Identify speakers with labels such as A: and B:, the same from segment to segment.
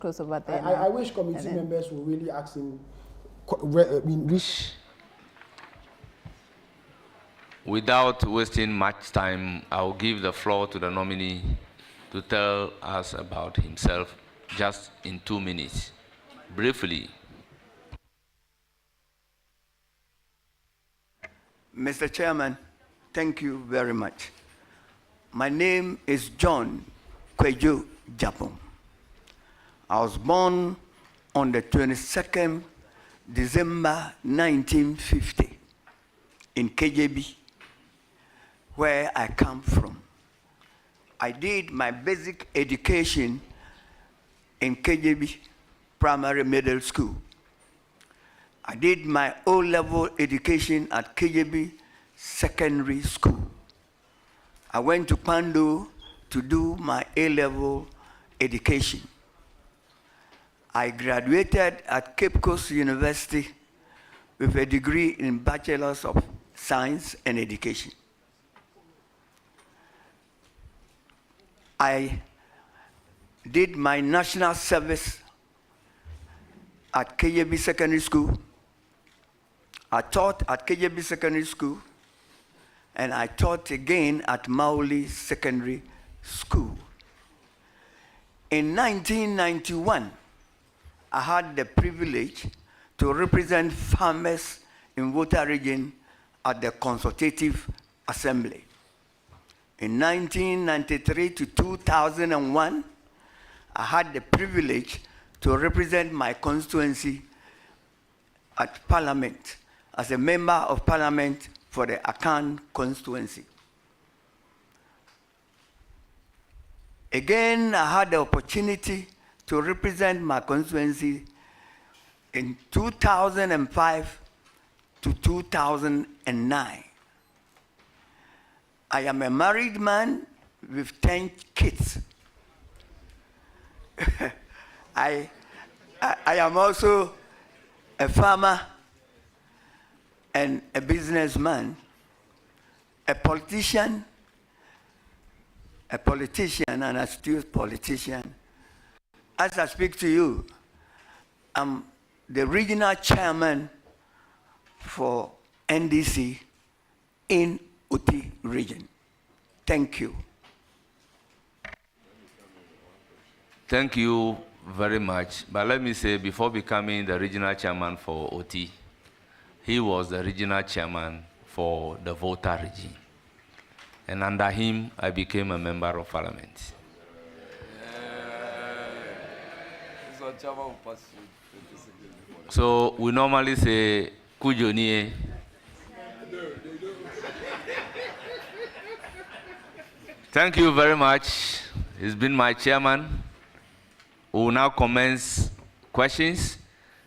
A: close over there.
B: I wish committee members will really ask him, which.
C: Without wasting much time, I'll give the floor to the nominee to tell us about himself just in 2 minutes. Briefly.
D: Mr. Chairman, thank you very much. My name is John Kwejo Japon. I was born on the 22nd December 1950 in KJB, where I come from. I did my basic education in KJB Primary Middle School. I did my O-level education at KJB Secondary School. I went to Pando to do my A-level education. I graduated at Cape Coast University with a degree in Bachelor's of Science and Education. I did my national service at KJB Secondary School. I taught at KJB Secondary School, and I taught again at Mauli Secondary School. In 1991, I had the privilege to represent farmers in Volta region at the Consultative Assembly. In 1993 to 2001, I had the privilege to represent my constituency at Parliament as a member of Parliament for the Akan constituency. Again, I had the opportunity to represent my constituency in 2005 to 2009. I am a married man with 10 kids. I am also a farmer and a businessman, a politician, and an astute politician. As I speak to you, I'm the regional chairman for NDC in Uti region. Thank you.
C: Thank you very much. But let me say, before becoming the regional chairman for OT, he was the regional chairman for the Volta region. And under him, I became a member of parliament. So we normally say, Kujonie. Thank you very much. He's been my chairman. We will now commence questions.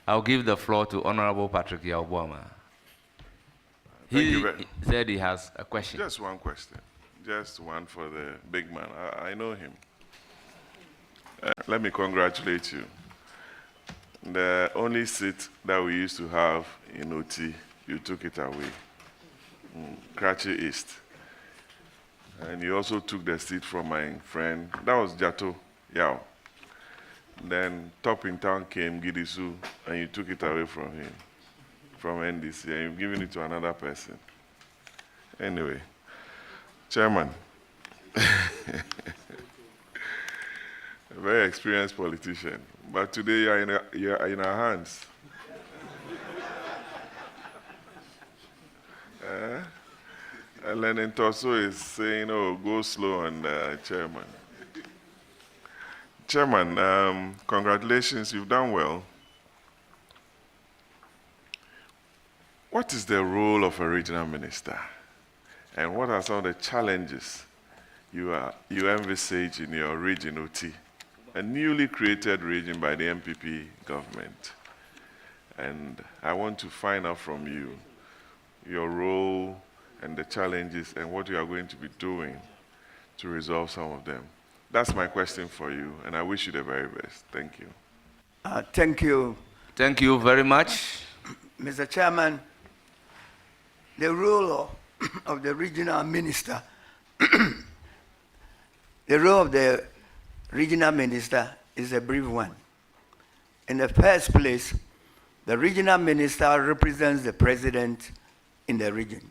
C: I'll give the floor to Honorable Patrick Yaobwama. He said he has a question.
E: Just one question. Just one for the big man. I know him. Let me congratulate you. The only seat that we used to have in OT, you took it away. Krachi East. And you also took the seat from my friend. That was Jato Yao. Then top in town came Gidisu, and you took it away from him, from NDC, and you've given it to another person. Anyway, Chairman, a very experienced politician, but today you're in our hands. And Lenin Toso is saying, oh, go slow on the chairman. Chairman, congratulations, you've done well. What is the role of a regional minister? And what are some of the challenges you envisage in your region, OT, a newly created region by the MPP government? And I want to find out from you your role and the challenges and what you are going to be doing to resolve some of them. That's my question for you, and I wish you the very best. Thank you.
D: Thank you.
C: Thank you very much.
D: Mr. Chairman, the role of the regional minister, the role of the regional minister is a brief one. In the first place, the regional minister represents the president in the region.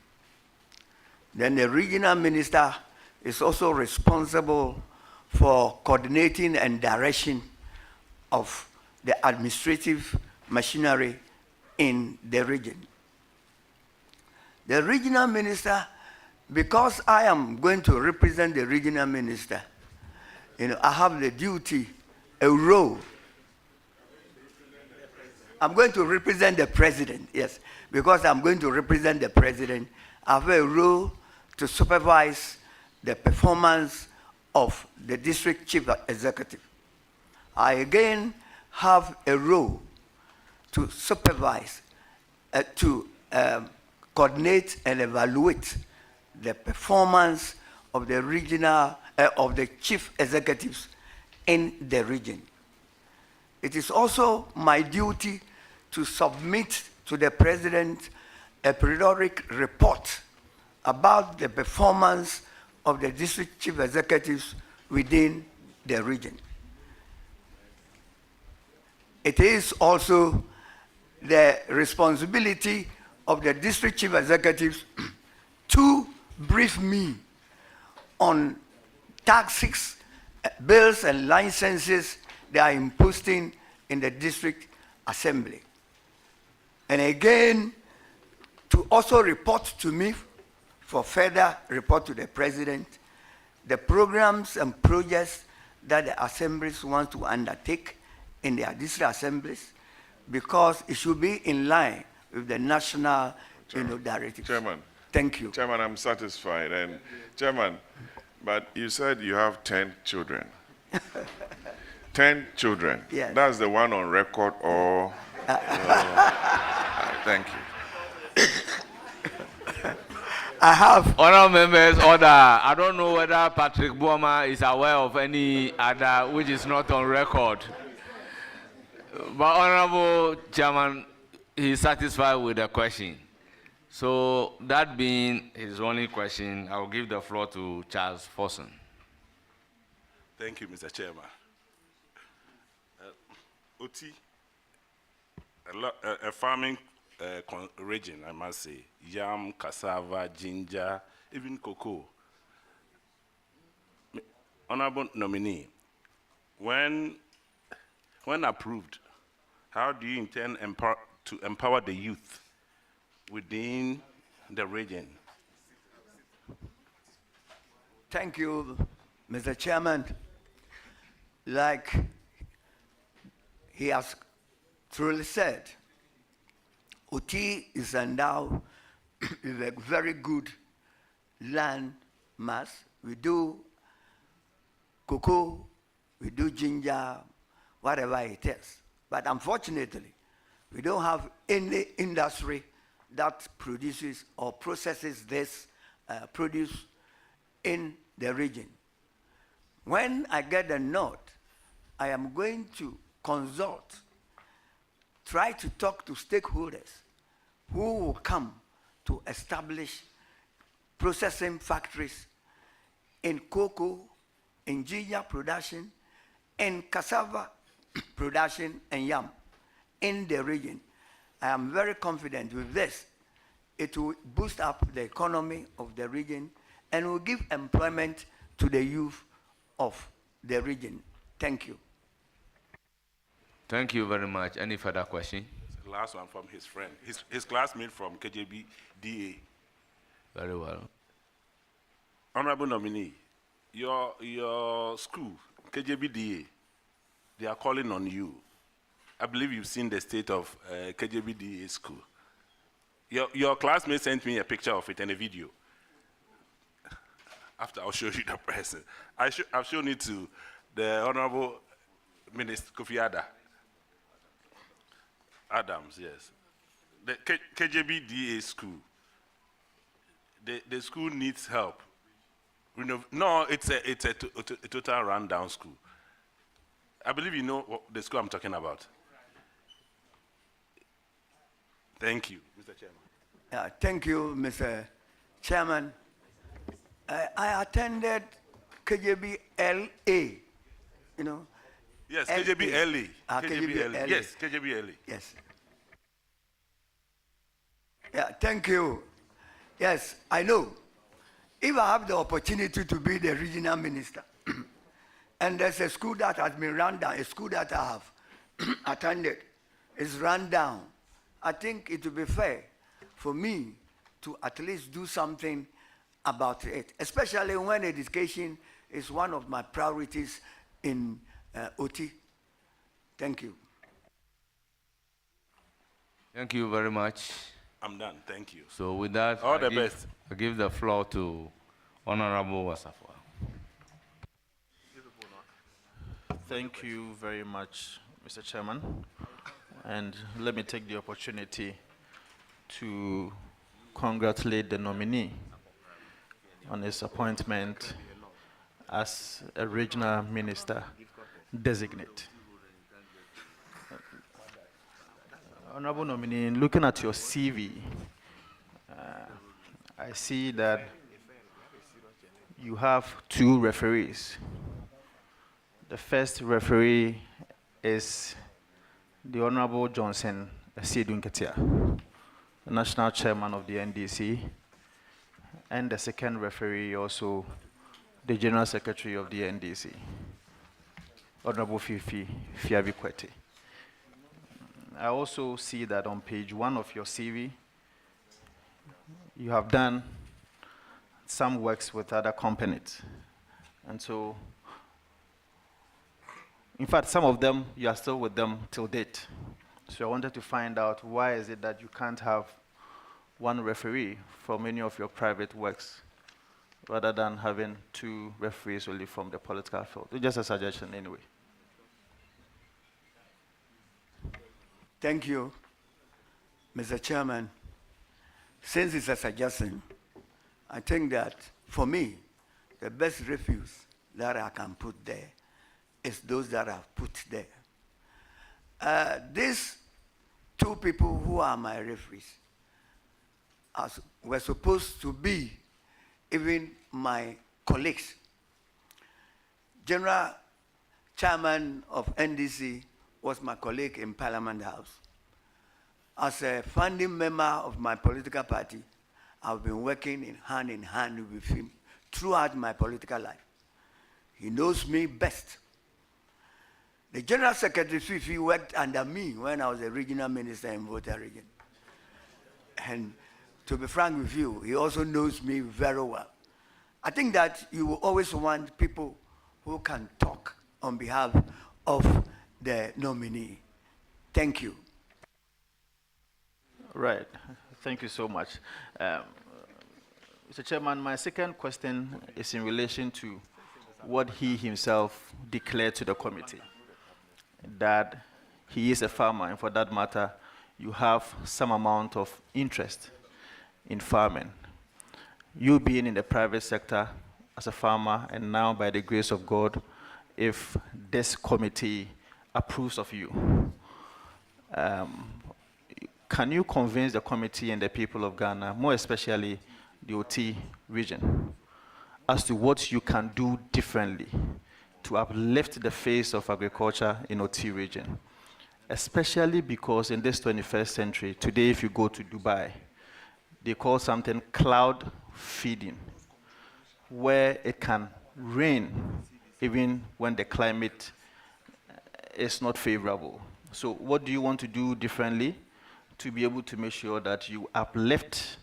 D: Then the regional minister is also responsible for coordinating and direction of the administrative machinery in the region. The regional minister, because I am going to represent the regional minister, I have the duty, a role. I'm going to represent the president, yes, because I'm going to represent the president. I have a role to supervise the performance of the district chief executive. I again have a role to supervise, to coordinate and evaluate the performance of the regional, of the chief executives in the region. It is also my duty to submit to the president a periodic report about the performance of the district chief executives within the region. It is also the responsibility of the district chief executives to brief me on taxes, bills, and licenses they are imposing in the district assembly. And again, to also report to me for further report to the president, the programs and projects that the assemblies want to undertake in their district assemblies, because it should be in line with the national directives.
E: Chairman.
D: Thank you.
E: Chairman, I'm satisfied. And Chairman, but you said you have 10 children. 10 children.
D: Yes.
E: That's the one on record, or thank you.
D: I have.
C: Honourable members, order. I don't know whether Patrick Buoma is aware of any other which is not on record. But Honourable Chairman, he is satisfied with the question. So that being his only question, I will give the floor to Charles Forson.
A: Thank you, Mr. Chairman. Oti, a farming region, I must say, yam, cassava, ginger, even cocoa. Honorable nominee, when approved, how do you intend to empower the youth within the region?
D: Thank you, Mr. Chairman. Like he has truly said, Oti is endowed with a very good land mass. We do cocoa, we do ginger, whatever it is. But unfortunately, we don't have any industry that produces or processes this produce in the region. When I get the nod, I am going to consult, try to talk to stakeholders who will come to establish processing factories in cocoa, in ginger production, in cassava production, and yam in the region. I am very confident with this. It will boost up the economy of the region and will give employment to the youth of the region. Thank you.
C: Thank you very much. Any further question?
A: The last one from his friend, his classmate from KJB DA.
C: Very well.
A: Honorable nominee, your school, KJB DA, they are calling on you. I believe you've seen the state of KJB DA school. Your classmate sent me a picture of it and a video. After I'll show you the present. I've shown it to the Honorable Minister Kofi Adams, yes. The KJB DA school. The school needs help. No, it's a total rundown school. I believe you know the school I'm talking about. Thank you, Mr. Chairman.
D: Thank you, Mr. Chairman. I attended KJB LA,
A: Yes,
D: LA.
A: KJBLA.
D: KJBLA.
A: Yes, KJBLA.
D: Yes. Yeah, thank you. Yes, I know. If I have the opportunity to be the regional minister, and there's a school that has been run down, a school that I have attended is run down, I think it would be fair for me to at least do something about it, especially when education is one of my priorities in OT. Thank you.
C: Thank you very much.
A: I'm done. Thank you.
C: So with that,
A: All the best.
C: I give the floor to Honorable Wasafwa.
F: Thank you very much, Mr. Chairman. And let me take the opportunity to congratulate the nominee on his appointment as a regional minister-designate. Honorable nominee, looking at your CV, I see that you have 2 referees. The first referee is the Honorable Johnson Asiedun Ketia, the National Chairman of the NDC, and the second referee also the General Secretary of the NDC, Honorable Fifi Fiabikwete. I also see that on page 1 of your CV, you have done some works with other companies. And so, in fact, some of them, you are still with them till date. So I wanted to find out why is it that you can't have one referee for many of your private works rather than having 2 referees only from the political field. It's just a suggestion anyway.
D: Thank you, Mr. Chairman. Since it's a suggestion, I think that for me, the best refuse that I can put there is those that are put there. These 2 people who are my referees were supposed to be even my colleagues. General Chairman of NDC was my colleague in Parliament House. As a founding member of my political party, I've been working in hand with him throughout my political life. He knows me best. The General Secretary Fifi worked under me when I was a regional minister in Volta region. And to be frank with you, he also knows me very well. I think that you will always want people who can talk on behalf of the nominee. Thank you.
F: Right. Thank you so much. Mr. Chairman, my second question is in relation to what he himself declared to the committee, that he is a farmer, and for that matter, you have some amount of interest in farming. You being in the private sector as a farmer, and now by the grace of God, if this committee approves of you, can you convince the committee and the people of Ghana, more especially the OT region, as to what you can do differently to uplift the face of agriculture in OT region? Especially because in this 21st century, today if you go to Dubai, they call something cloud feeding, where it can rain even when the climate is not favorable. So what do you want to do differently to be able to make sure that you uplift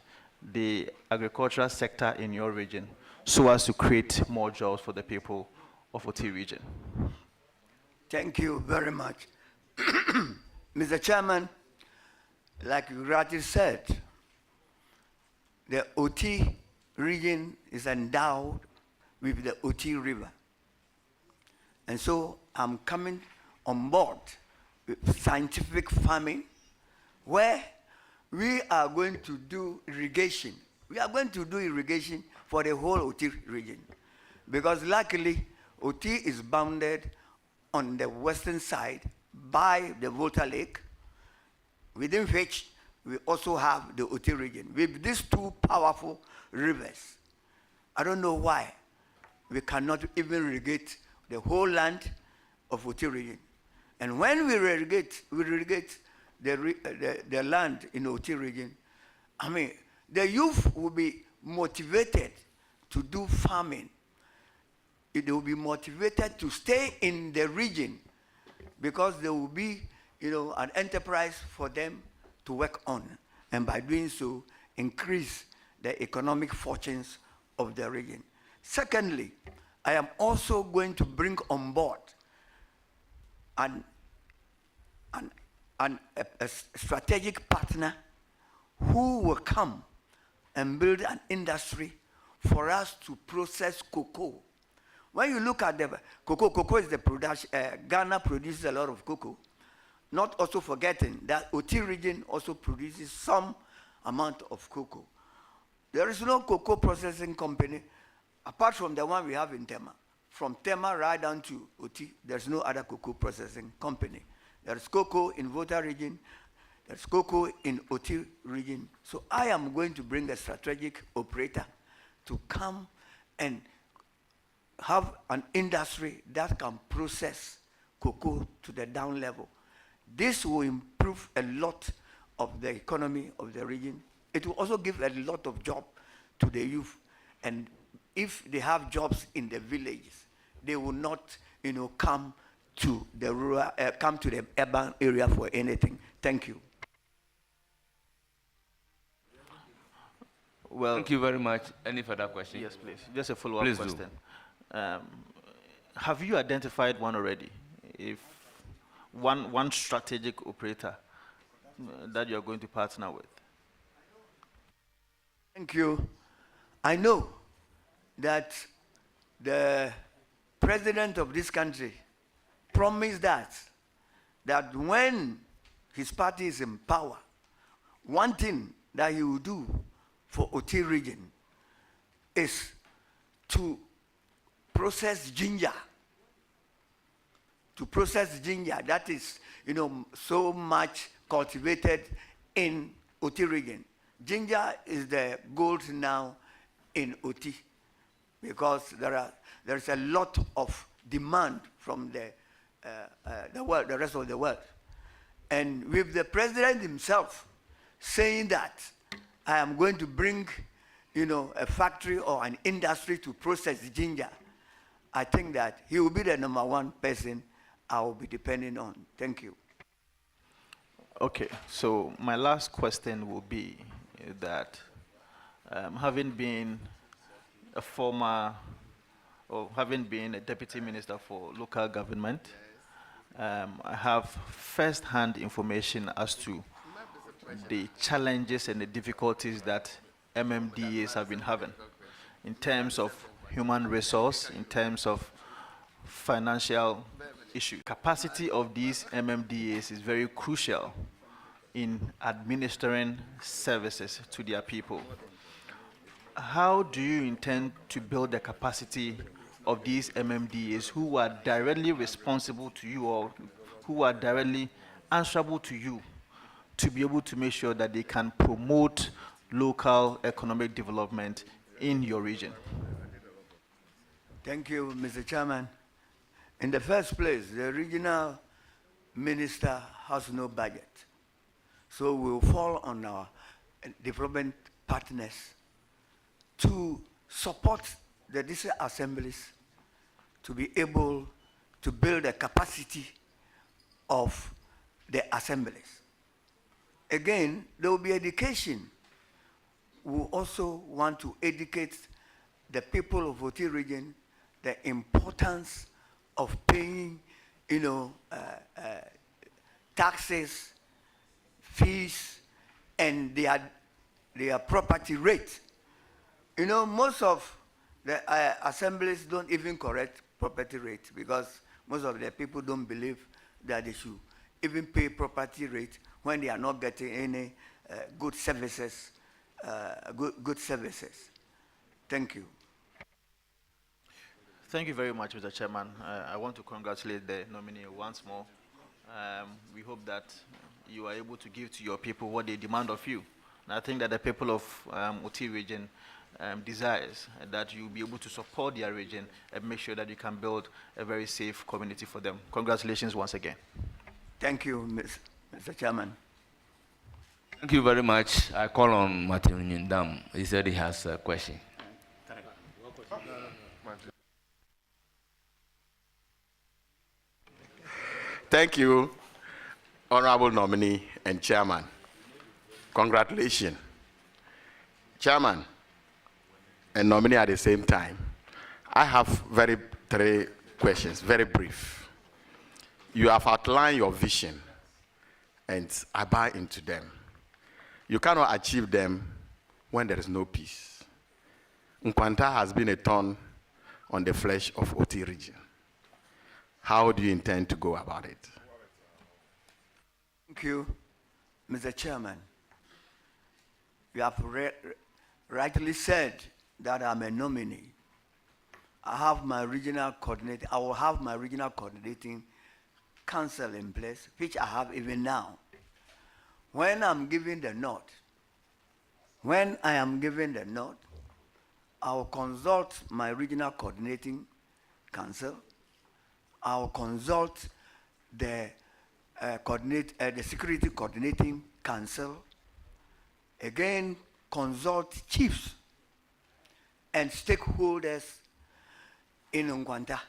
F: the agricultural sector in your region so as to create more jobs for the people of OT region?
D: Thank you very much. Mr. Chairman, like you rightly said, the OT region is endowed with the OT River. And so I'm coming on board with scientific farming, where we are going to do irrigation. We are going to do irrigation for the whole OT region. Because luckily, OT is bounded on the western side by the Volta Lake, within which we also have the OT region. With these 2 powerful rivers, I don't know why we cannot even irrigate the whole land of Oti region. And when we irrigate the land in Oti region, I mean, the youth will be motivated to do farming. They will be motivated to stay in the region because there will be, an enterprise for them to work on. And by doing so, increase the economic fortunes of the region. Secondly, I am also going to bring on board a strategic partner who will come and build an industry for us to process cocoa. When you look at the cocoa is the production, Ghana produces a lot of cocoa. Not also forgetting that Oti region also produces some amount of cocoa. There is no cocoa processing company apart from the one we have in Tema. From Tema right down to Oti, there's no other cocoa processing company. There's cocoa in Volta region, there's cocoa in Oti region. So I am going to bring a strategic operator to come and have an industry that can process cocoa to the down level. This will improve a lot of the economy of the region. It will also give a lot of job to the youth. And if they have jobs in the villages, they will not, come to the rural, come to the urban area for anything. Thank you.
C: Well, thank you very much. Any further questions?
F: Yes, please. Just a follow-up
C: Please
F: question. Have you identified one already? If one strategic operator that you are going to partner with?
D: Thank you. I know that the president of this country promised that when his party is in power, one thing that he will do for Oti region is to process ginger. To process ginger that is, so much cultivated in Oti region. Ginger is the gold now in Oti because there is a lot of demand from the world, the rest of the world. And with the president himself saying that I am going to bring, a factory or an industry to process ginger, I think that he will be the number one person I will be depending on. Thank you.
F: Okay, so my last question will be that having been a former, or having been a deputy minister for local government, I have first-hand information as to the challenges and the difficulties that MMDAs have been having in terms of human resource, in terms of financial issue. Capacity of these MMDAs is very crucial in administering services to their people. How do you intend to build the capacity of these MMDAs who are directly responsible to you or who are directly answerable to you to be able to make sure that they can promote local economic development in your region?
D: Thank you, Mr. Chairman. In the first place, the regional minister has no budget. So we will fall on our development partners to support the district assemblies to be able to build a capacity of the assemblies. Again, there will be education. We also want to educate the people of Oti region the importance of paying, taxes, fees, and their property rate. Most of the assemblies don't even correct property rate because most of the people don't believe that they should even pay property rate when they are not getting any good services. Good services. Thank you.
F: Thank you very much, Mr. Chairman. I want to congratulate the nominee once more. We hope that you are able to give to your people what they demand of you. And I think that the people of Oti region desires, and that you'll be able to support their region and make sure that you can build a very safe community for them. Congratulations once again.
D: Thank you, Mr. Chairman.
C: Thank you very much. I call on Martin Nyindam. He said he has a question.
G: Thank you, Honorable Nominee and Chairman. Congratulations. Chairman and Nominee at the same time. I have three questions, very brief. You have outlined your vision, and I buy into them. You cannot achieve them when there is no peace. Nkwanta has been a thorn on the flesh of OT region. How do you intend to go about it?
D: Thank you, Mr. Chairman. You have rightly said that I'm a nominee. I have my regional coordinator. I will have my regional coordinating council in place, which I have even now. When I'm given the nod, I will consult my regional coordinating council. I will consult the security coordinating council. Again, consult chiefs and stakeholders in Nkwanta.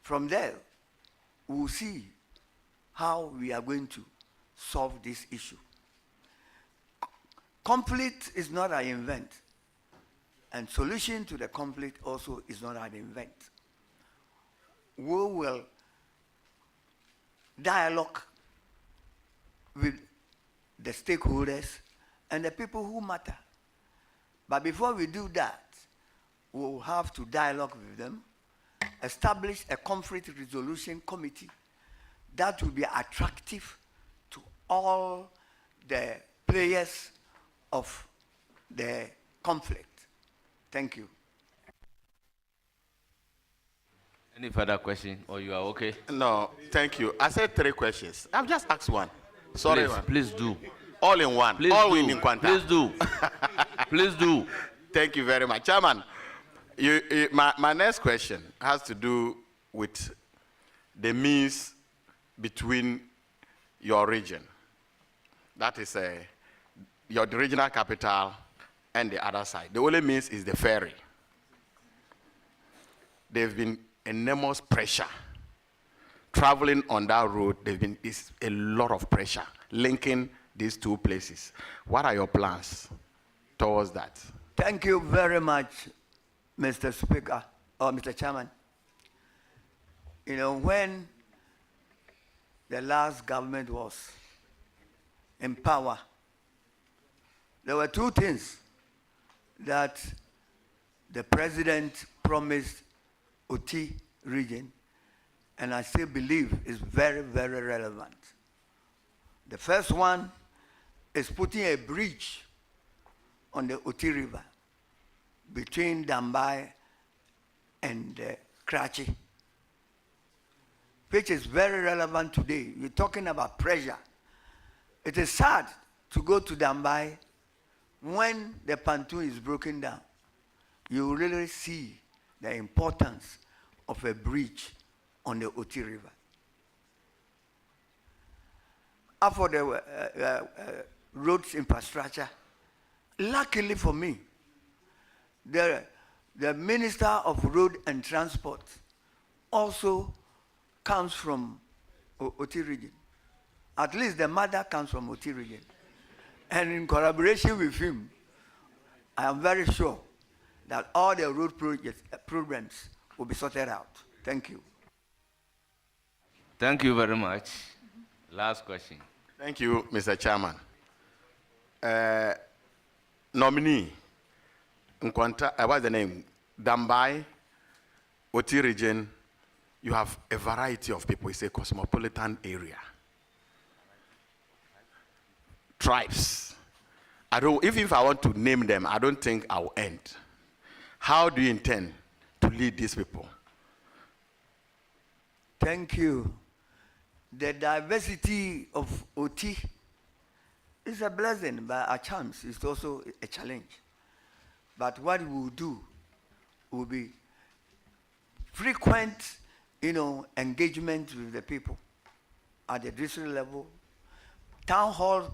D: From there, we'll see how we are going to solve this issue. Conflict is not an event, and solution to the conflict also is not an event. We will dialogue with the stakeholders and the people who matter. But before we do that, we will have to dialogue with them, establish a conflict resolution committee that will be attractive to all the players of the conflict. Thank you.
C: Any further question, or you are okay?
G: No, thank you. I said three questions. I've just asked one. Sorry,
C: Please, please do.
G: all in one.
C: Please
G: all
C: do.
G: in Nkwanta.
C: Please do. Please do.
G: Thank you very much. Chairman, my next question has to do with the means between your region. That is your regional capital and the other side. The only means is the ferry. There's been enormous pressure. Traveling on that road, is a lot of pressure linking these two places. What are your plans towards that?
D: Thank you very much, Mr. Speaker, or Mr. Chairman. You know, when the last government was in power, there were two things that the president promised OT region, and I still believe is very, very relevant. The first one is putting a bridge on the OT River between Dambai and Karachi, which is very relevant today. You're talking about pressure. It is sad to go to Dambai when the pontoon is broken down. You really see the importance of a bridge on the OT River. As for the roads infrastructure, luckily for me, the Minister of Road and Transport also comes from OT region. At least the mother comes from OT region. And in collaboration with him, I am very sure that all the road programs will be sorted out. Thank you.
C: Thank you very much. Last question.
G: Thank you, Mr. Chairman. Nominee, Nkwanta, what's the name? Dambai, OT region, you have a variety of people. It's a cosmopolitan area. Tribes. If I want to name them, I don't think I'll end. How do you intend to lead these people?
D: Thank you. The diversity of OT is a blessing, but a chance is also a challenge. But what we will do will be frequent, engagement with the people at the district level, town hall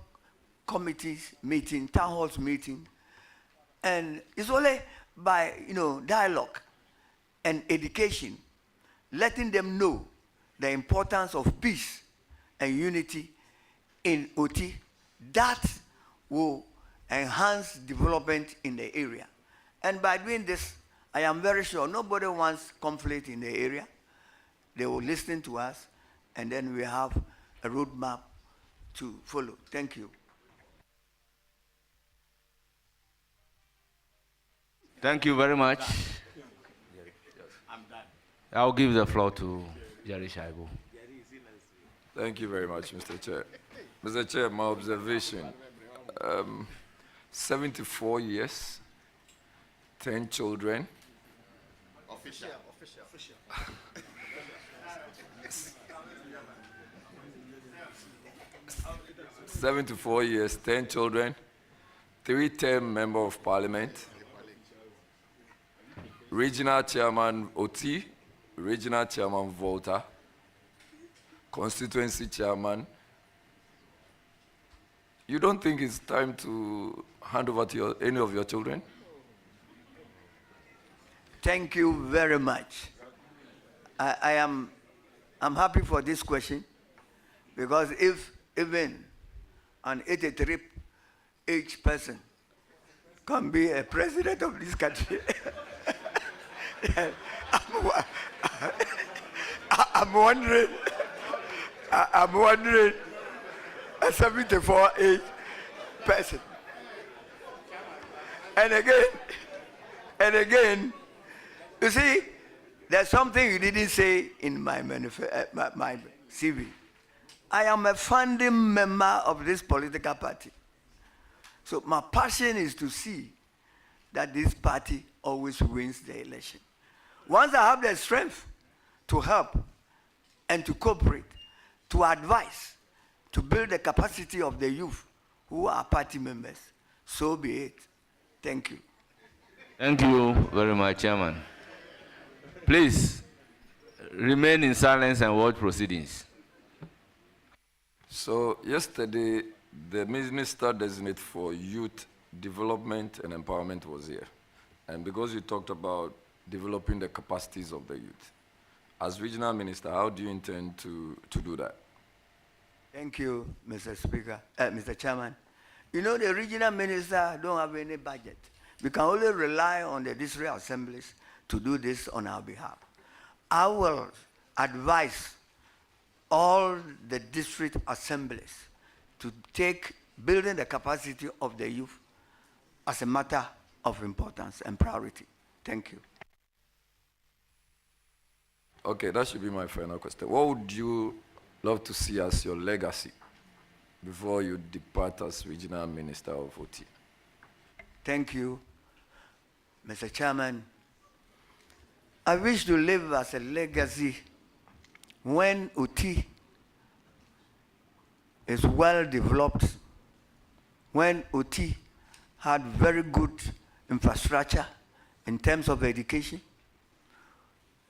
D: committees meeting, town halls meeting, and it's only by dialogue and education, letting them know the importance of peace and unity in OT, that will enhance development in the area. And by doing this, I am very sure nobody wants conflict in the area. They will listen to us, and then we have a roadmap to follow. Thank you.
C: Thank you very much. I'll give the floor to Jerry Shaibu.
H: Thank you very much, Mr. Chair. Mr. Chair, my observation, 74 years, 10 children.
G: Official.
H: 74 years, 10 children, 3-term member of parliament, regional chairman OT, regional chairman Volta, constituency chairman. You don't think it's time to hand over to any of your children?
D: Thank you very much. I'm happy for this question, because if even an 83-age person can be a president of this country, I'm wondering, a 74-age person. And again, you see, there's something you didn't say in my my CV. I am a founding member of this political party. So my passion is to see that this party always wins the election. Once I have the strength to help and to cooperate, to advise, to build the capacity of the youth who are party members, so be it. Thank you.
C: Thank you very much, Chairman. Please remain in silence and watch proceedings.
H: So yesterday, the Minister-Designate for Youth Development and Empowerment was here. And because you talked about developing the capacities of the youth, as regional minister, how do you intend to do that?
D: Thank you, Mr. Speaker, Mr. Chairman. You know, the regional minister don't have any budget. We can only rely on the district assemblies to do this on our behalf. I will advise all the district assemblies to take building the capacity of the youth as a matter of importance and priority. Thank you.
H: Okay, that should be my final question. What would you love to see as your legacy before you depart as regional minister of OT?
D: Thank you, Mr. Chairman. I wish to live as a legacy when OT is well developed, when OT had very good infrastructure in terms of education,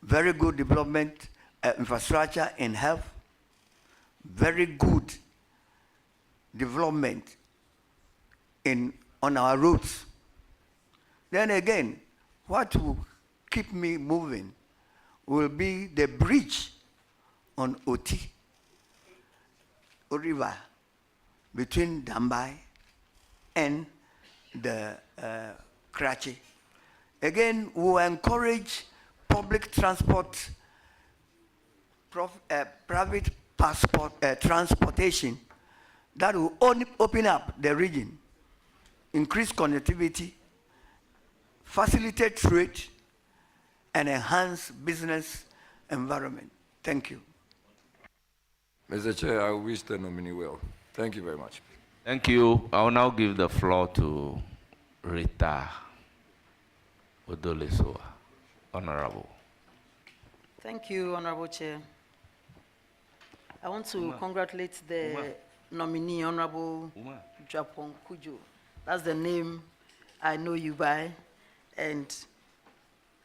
D: very good development, infrastructure in health, very good development on our roads. Then again, what will keep me moving will be the bridge on OT, River, between Dambai and the Karachi. Again, we will encourage public transport, private transportation that will open up the region, increase connectivity, facilitate trade, and enhance business environment. Thank you.
H: Mr. Chair, I wish the nominee well. Thank you very much.
C: Thank you. I will now give the floor to Rita Odolesoa, Honorable.
I: Thank you, Honorable Chair. I want to congratulate the nominee, Honorable Japon Kujo. That's the name I know you by. and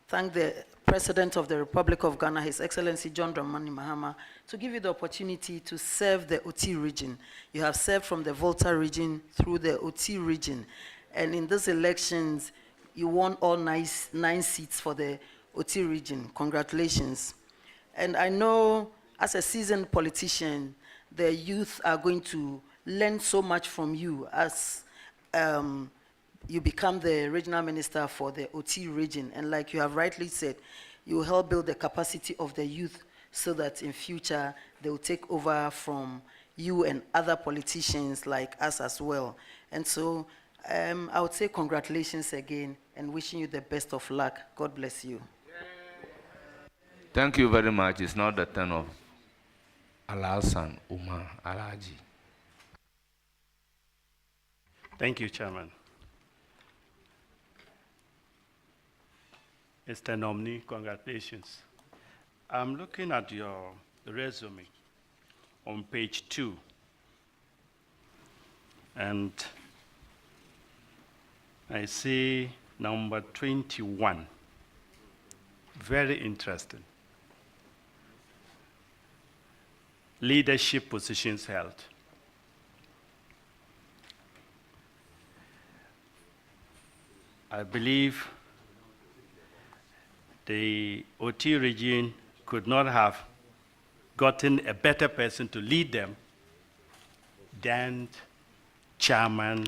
I: thank the President of the Republic of Ghana, His Excellency John Dramani Mahama, to give you the opportunity to serve the OT region. You have served from the Volta region through the OT region, and in these elections, you won all nine seats for the OT region. Congratulations. And I know, as a seasoned politician, the youth are going to learn so much from you as you become the regional minister for the OT region. And like you have rightly said, you will help build the capacity of the youth so that in future they will take over from you and other politicians like us as well. And so I would say congratulations again and wishing you the best of luck. God bless you.
C: Thank you very much. It's now the turn of Alasan Umar Alaji.
J: Thank you, Chairman. Mr. Nominee, congratulations. I'm looking at your resume on page 2. And I see number 21. Very interesting. Leadership positions held. I believe the OT region could not have gotten a better person to lead them than Chairman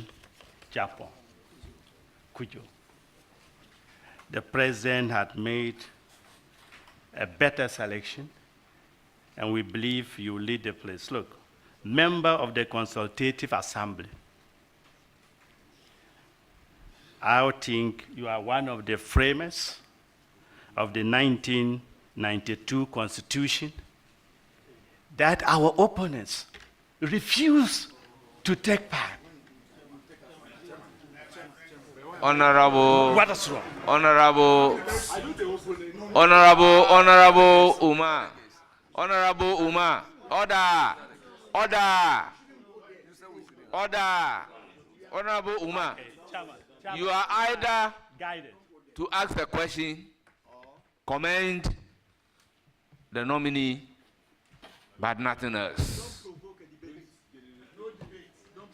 J: Japo Kujo. The president had made a better selection, and we believe you will lead the place. Look, member of the Consultative Assembly. I think you are one of the framers of the 1992 Constitution that our opponents refuse to take part.
C: Honorable,
J: What is wrong?
C: Honorable Umar, Honorable Umar, order, Honorable Umar,
J: Chairman,
C: you are either
J: guided.
C: to ask the question, commend the nominee, but nothing else.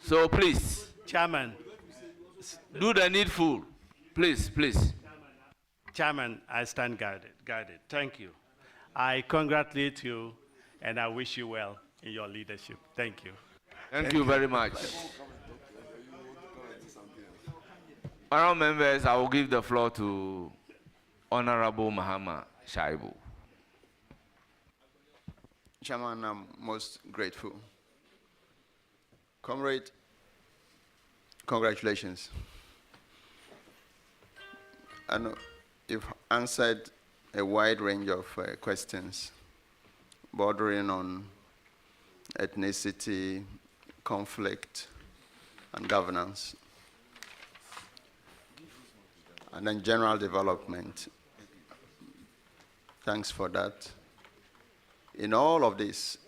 C: So please,
J: Chairman,
C: do the needful. Please.
J: Chairman, I stand guided. Thank you. I congratulate you, and I wish you well in your leadership. Thank you.
C: Thank you very much. Honourable members, I will give the floor to Honorable Mahama Shaibu.
G: Chairman, I'm most grateful. Comrade, congratulations. I know you've answered a wide range of questions bordering on ethnicity, conflict, and governance, and then general development. Thanks for that. In all of this,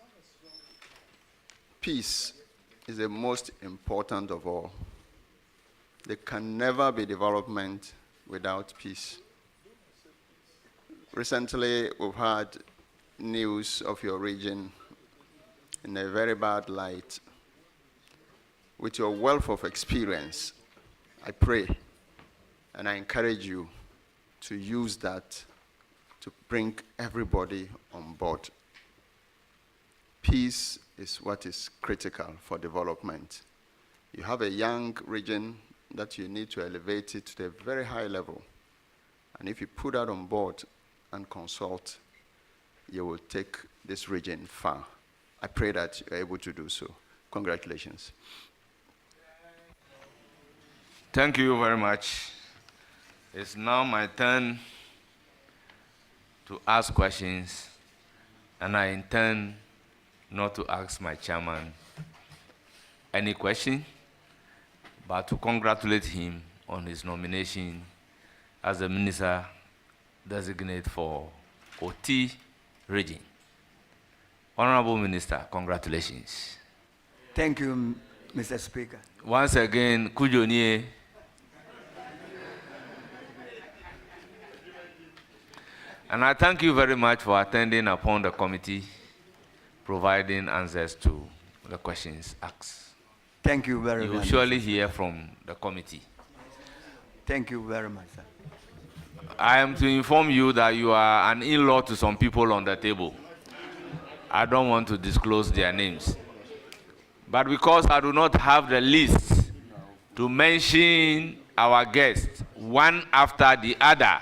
G: peace is the most important of all. There can never be development without peace. Recently, we've had news of your region in a very bad light. With your wealth of experience, I pray and I encourage you to use that to bring everybody on board. Peace is what is critical for development. You have a young region that you need to elevate it to a very high level. And if you put that on board and consult, you will take this region far. I pray that you're able to do so. Congratulations.
C: Thank you very much. It's now my turn to ask questions, and I intend not to ask my chairman any question, but to congratulate him on his nomination as the Minister-Designate for OT region. Honorable Minister, congratulations.
D: Thank you, Mr. Speaker.
C: Once again, Kujonie. And I thank you very much for attending upon the committee, providing answers to the questions asked.
D: Thank you very
C: You will
D: much.
C: surely hear from the committee.
D: Thank you very much, sir.
C: I am to inform you that you are an in-law to some people on the table. I don't want to disclose their names. But because I do not have the list to mention our guests one after the other,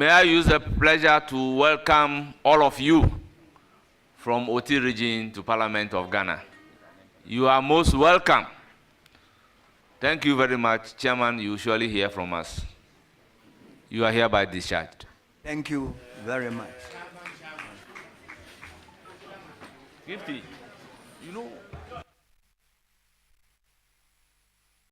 C: may I use the pleasure to welcome all of you from OT region to Parliament of Ghana. You are most welcome. Thank you very much. Chairman, you will surely hear from us. You are hereby discharged.
D: Thank you very much.
C: 50. You know,